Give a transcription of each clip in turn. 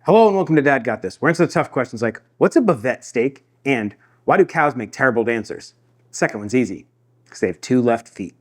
Hello and welcome to Dad Got This. We're answering the tough questions like, what's a Bavette steak? And why do cows make terrible dancers? The second one's easy, because they have two left feet.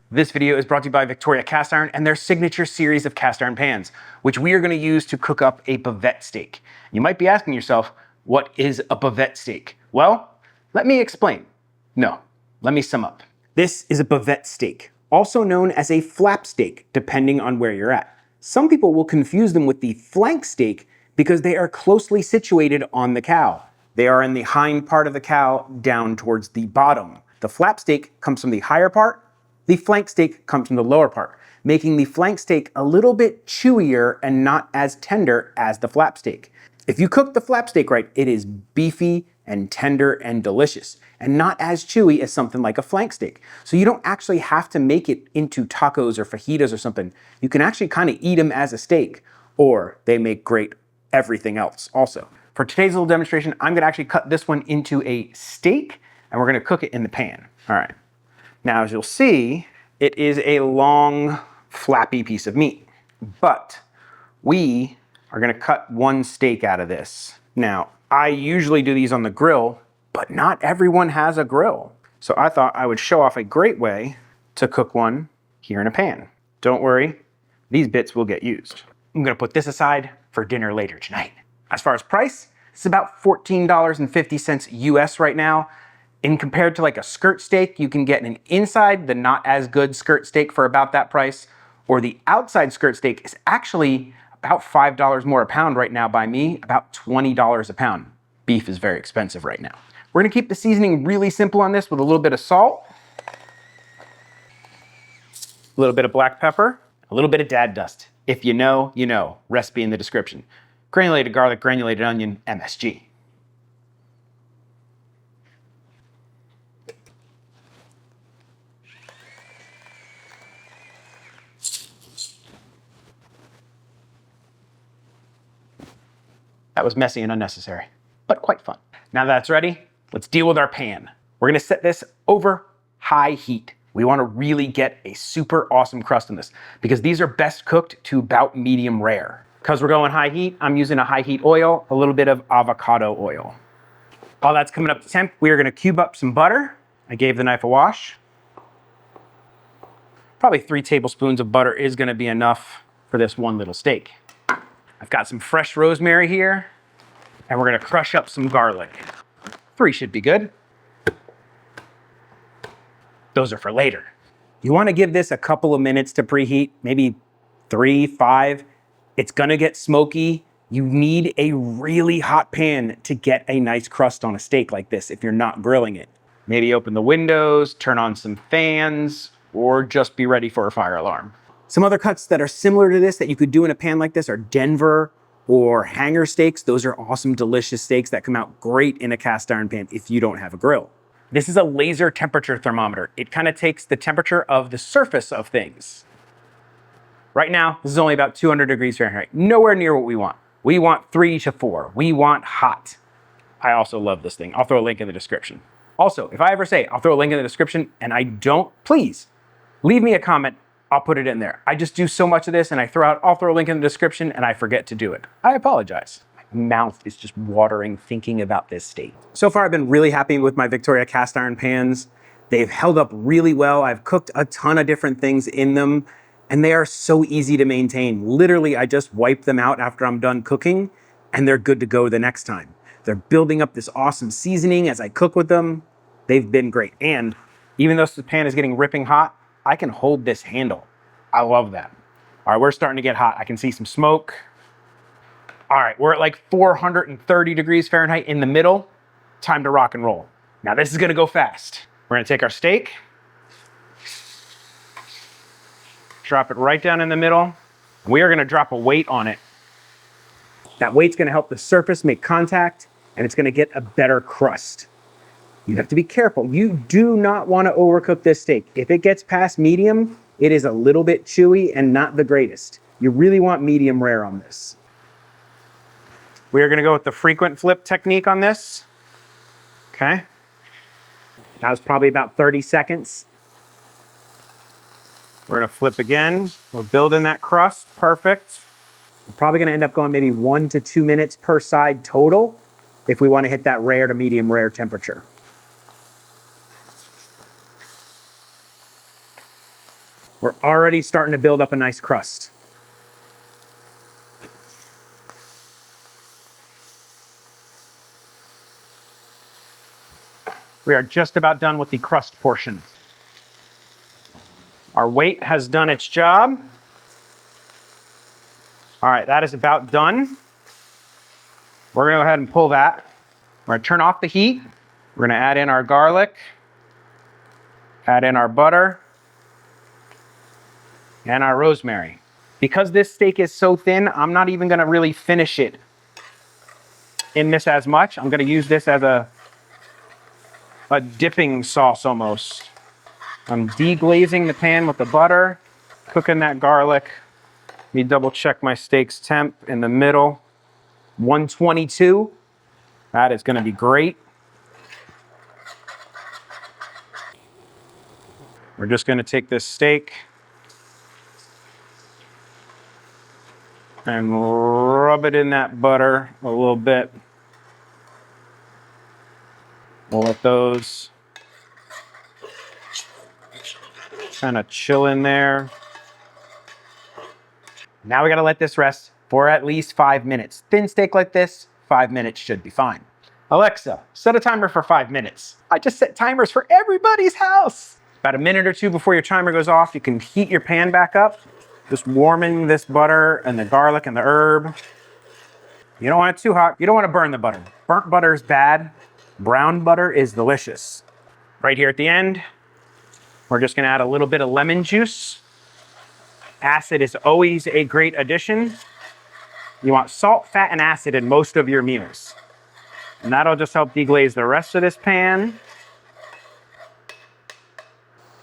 This video is brought to you by Victoria Cast Iron and their signature series of cast iron pans, which we are going to use to cook up a Bavette steak. You might be asking yourself, what is a Bavette steak? Well, let me explain. No, let me sum up. This is a Bavette steak, also known as a flap steak, depending on where you're at. Some people will confuse them with the flank steak because they are closely situated on the cow. They are in the hind part of the cow down towards the bottom. The flap steak comes from the higher part. The flank steak comes from the lower part, making the flank steak a little bit chewier and not as tender as the flap steak. If you cook the flap steak right, it is beefy and tender and delicious, and not as chewy as something like a flank steak. So you don't actually have to make it into tacos or fajitas or something. You can actually kind of eat them as a steak, or they make great everything else also. For today's little demonstration, I'm gonna actually cut this one into a steak, and we're gonna cook it in the pan. All right. Now, as you'll see, it is a long, flappy piece of meat, but we are gonna cut one steak out of this. Now, I usually do these on the grill, but not everyone has a grill. So I thought I would show off a great way to cook one here in a pan. Don't worry, these bits will get used. I'm gonna put this aside for dinner later tonight. As far as price, it's about $14.50 US right now. And compared to like a skirt steak, you can get an inside, the not as good skirt steak for about that price, or the outside skirt steak is actually about $5 more a pound right now by me, about $20 a pound. Beef is very expensive right now. We're gonna keep the seasoning really simple on this with a little bit of salt, a little bit of black pepper, a little bit of dad dust. If you know, you know. Recipe in the description. Granulated garlic, granulated onion, MSG. That was messy and unnecessary, but quite fun. Now that it's ready, let's deal with our pan. We're gonna set this over high heat. We wanna really get a super awesome crust in this because these are best cooked to about medium rare. Because we're going high heat, I'm using a high heat oil, a little bit of avocado oil. While that's coming up to temp, we are gonna cube up some butter. I gave the knife a wash. Probably 3 tablespoons of butter is gonna be enough for this one little steak. I've got some fresh rosemary here, and we're gonna crush up some garlic. 3 should be good. Those are for later. You wanna give this a couple of minutes to preheat, maybe 3, 5. It's gonna get smoky. You need a really hot pan to get a nice crust on a steak like this if you're not grilling it. Maybe open the windows, turn on some fans, or just be ready for a fire alarm. Some other cuts that are similar to this that you could do in a pan like this are Denver or hanger steaks. Those are awesome, delicious steaks that come out great in a cast iron pan if you don't have a grill. This is a laser temperature thermometer. It kind of takes the temperature of the surface of things. Right now, this is only about 200 degrees Fahrenheit. Nowhere near what we want. We want 3 to 4. We want hot. I also love this thing. I'll throw a link in the description. Also, if I ever say I'll throw a link in the description and I don't, please leave me a comment. I'll put it in there. I just do so much of this and I'll throw a link in the description and I forget to do it. I apologize. My mouth is just watering thinking about this steak. So far, I've been really happy with my Victoria cast iron pans. They've held up really well. I've cooked a ton of different things in them and they are so easy to maintain. Literally, I just wipe them out after I'm done cooking and they're good to go the next time. They're building up this awesome seasoning as I cook with them. They've been great. And even though the pan is getting ripping hot, I can hold this handle. I love that. All right, we're starting to get hot. I can see some smoke. All right, we're at like 430 degrees Fahrenheit in the middle. Time to rock and roll. Now this is gonna go fast. We're gonna take our steak, drop it right down in the middle. We are gonna drop a weight on it. That weight's gonna help the surface make contact and it's gonna get a better crust. You have to be careful. You do not want to overcook this steak. If it gets past medium, it is a little bit chewy and not the greatest. You really want medium rare on this. We are going to go with the frequent flip technique on this. Okay. That was probably about 30 seconds. We're gonna flip again. We're building that crust, perfect. We're probably gonna end up going maybe 1 to 2 minutes per side total if we wanna hit that rare to medium rare temperature. We're already starting to build up a nice crust. We are just about done with the crust portion. Our weight has done its job. All right, that is about done. We're gonna go ahead and pull that. We're gonna turn off the heat. We're gonna add in our garlic, add in our butter, and our rosemary. Because this steak is so thin, I'm not even gonna really finish it in this as much. I'm gonna use this as a dipping sauce almost. I'm deglazing the pan with the butter, cooking that garlic. Let me double check my steak's temp in the middle. 122. That is gonna be great. We're just gonna take this steak and rub it in that butter a little bit. We'll let those kind of chill in there. Now we gotta let this rest for at least 5 minutes. Thin steak like this, 5 minutes should be fine. Alexa, set a timer for 5 minutes. I just set timers for everybody's house. About a minute or two before your timer goes off, you can heat your pan back up. Just warming this butter and the garlic and the herb. You don't want it too hot. You don't want to burn the butter. Burnt butter is bad. Brown butter is delicious. Right here at the end, we're just gonna add a little bit of lemon juice. Acid is always a great addition. You want salt, fat, and acid in most of your meals. And that'll just help deglaze the rest of this pan.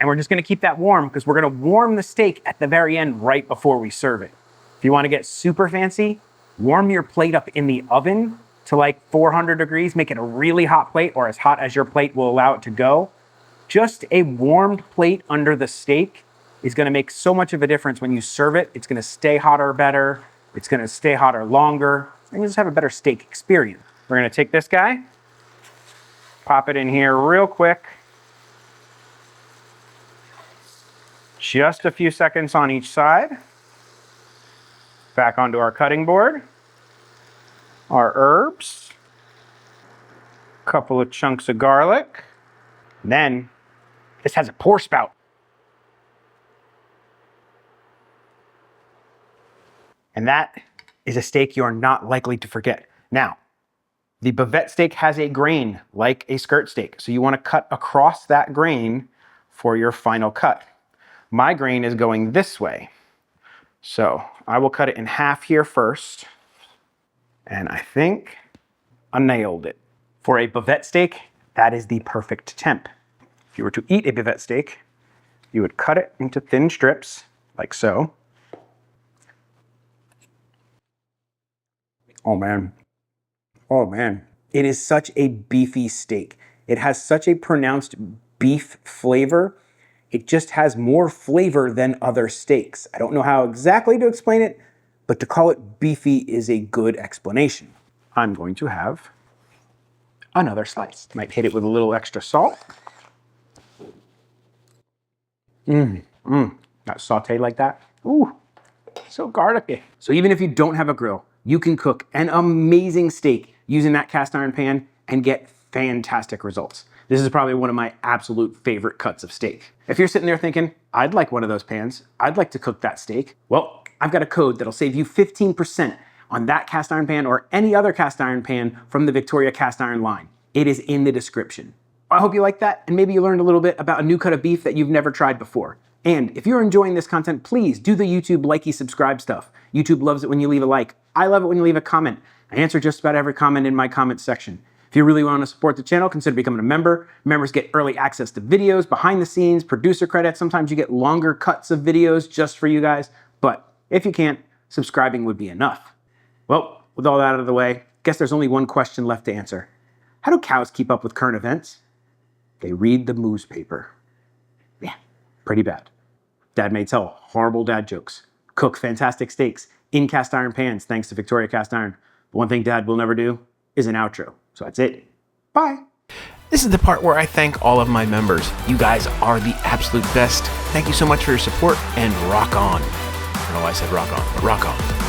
And we're just gonna keep that warm because we're gonna warm the steak at the very end right before we serve it. If you wanna get super fancy, warm your plate up in the oven to like 400 degrees, make it a really hot plate or as hot as your plate will allow it to go. Just a warmed plate under the steak is gonna make so much of a difference when you serve it. It's gonna stay hotter better. It's gonna stay hotter longer. And you just have a better steak experience. We're gonna take this guy, pop it in here real quick. Just a few seconds on each side. Back onto our cutting board. Our herbs. A couple of chunks of garlic. And then this has a pour spout. And that is a steak you're not likely to forget. Now, the Bavette steak has a grain like a skirt steak. So you want to cut across that grain for your final cut. My grain is going this way. So I will cut it in half here first. And I think I nailed it. For a Bavette steak, that is the perfect temp. If you were to eat a Bavette steak, you would cut it into thin strips, like so. Oh man. Oh man. It is such a beefy steak. It has such a pronounced beef flavor. It just has more flavor than other steaks. I don't know how exactly to explain it, but to call it beefy is a good explanation. I'm going to have another slice. Might hit it with a little extra salt. That sauteed like that. Ooh, so garlicky. So even if you don't have a grill, you can cook an amazing steak using that cast iron pan and get fantastic results. This is probably one of my absolute favorite cuts of steak. If you're sitting there thinking, I'd like one of those pans, I'd like to cook that steak, well, I've got a code that'll save you 15% on that cast iron pan or any other cast iron pan from the Victoria cast iron line. It is in the description. I hope you liked that, and maybe you learned a little bit about a new cut of beef that you've never tried before. And if you're enjoying this content, please do the YouTube likey subscribe stuff. YouTube loves it when you leave a like. I love it when you leave a comment. I answer just about every comment in my comment section. If you really want to support the channel, consider becoming a member. Members get early access to videos, behind the scenes, producer credits. Sometimes you get longer cuts of videos just for you guys. But if you can't, subscribing would be enough. Well, with all that out of the way, guess there's only one question left to answer. How do cows keep up with current events? They read the newspaper. Yeah, pretty bad. Dad may tell horrible dad jokes, cook fantastic steaks in cast iron pans thanks to Victoria Cast Iron. But one thing Dad will never do is an outro. So that's it. Bye. This is the part where I thank all of my members. You guys are the absolute best. Thank you so much for your support, and rock on. I don't know why I said rock on, but rock on.